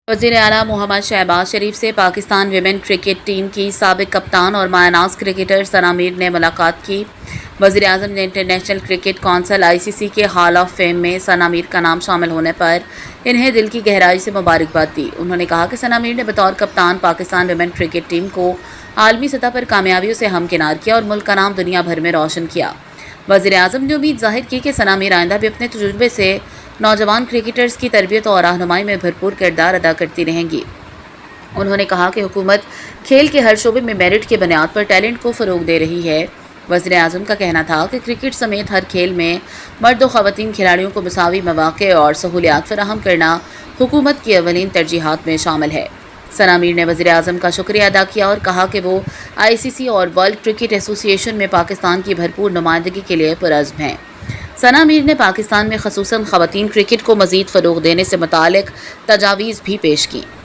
وزیر اعلیٰ محمد شہباز شریف سے پاکستان ویمن کرکٹ ٹیم کی سابق کپتان اور مایہ ناز کرکٹر ثنا میر نے ملاقات کی۔ وزیر اعظم نے انٹرنیشنل کرکٹ کونسل (ICC) کے ہال آف فیم میں ثنا میر کا نام شامل ہونے پر انہیں دل کی گہرائی سے مبارکباد دی۔ انہوں نے کہا کہ ثنا میر نے بطور کپتان پاکستان ویمن کرکٹ ٹیم کو عالمی سطح پر کامیابیوں سے ہمکنار کیا اور ملک کا نام دنیا بھر میں روشن کیا۔ وزیر اعظم نے امید ظاہر کی کہ ثنا میر آئندہ بھی اپنے تجربے سے نوجوان کرکٹرز کی تربیت اور رہنمائی میں بھرپور کردار ادا کرتی رہیں گی۔ انہوں نے کہا کہ حکومت کھیل کے ہر شعبے میں میرٹ کی بنیاد پر ٹیلنٹ کو فروغ دے رہی ہے۔ وزیر اعظم کا کہنا تھا کہ کرکٹ سمیت ہر کھیل میں مرد و خواتین کھلاڑیوں کو مساوی مواقع اور سہولیات فراہم کرنا حکومت کی اولین ترجیحات میں شامل ہے۔ ثنا میر نے وزیر اعظم کا شکریہ ادا کیا اور کہا کہ وہ ICC اور ورلڈ کرکٹ ایسوسی ایشن میں پاکستان کی بھرپور نمائندگی کے لیے پرعزم ہیں۔ ثنا میر نے پاکستان میں خصوصاً خواتین کرکٹ کو مزید فروغ دینے سے متعلق تجاویز بھی پیش کیں۔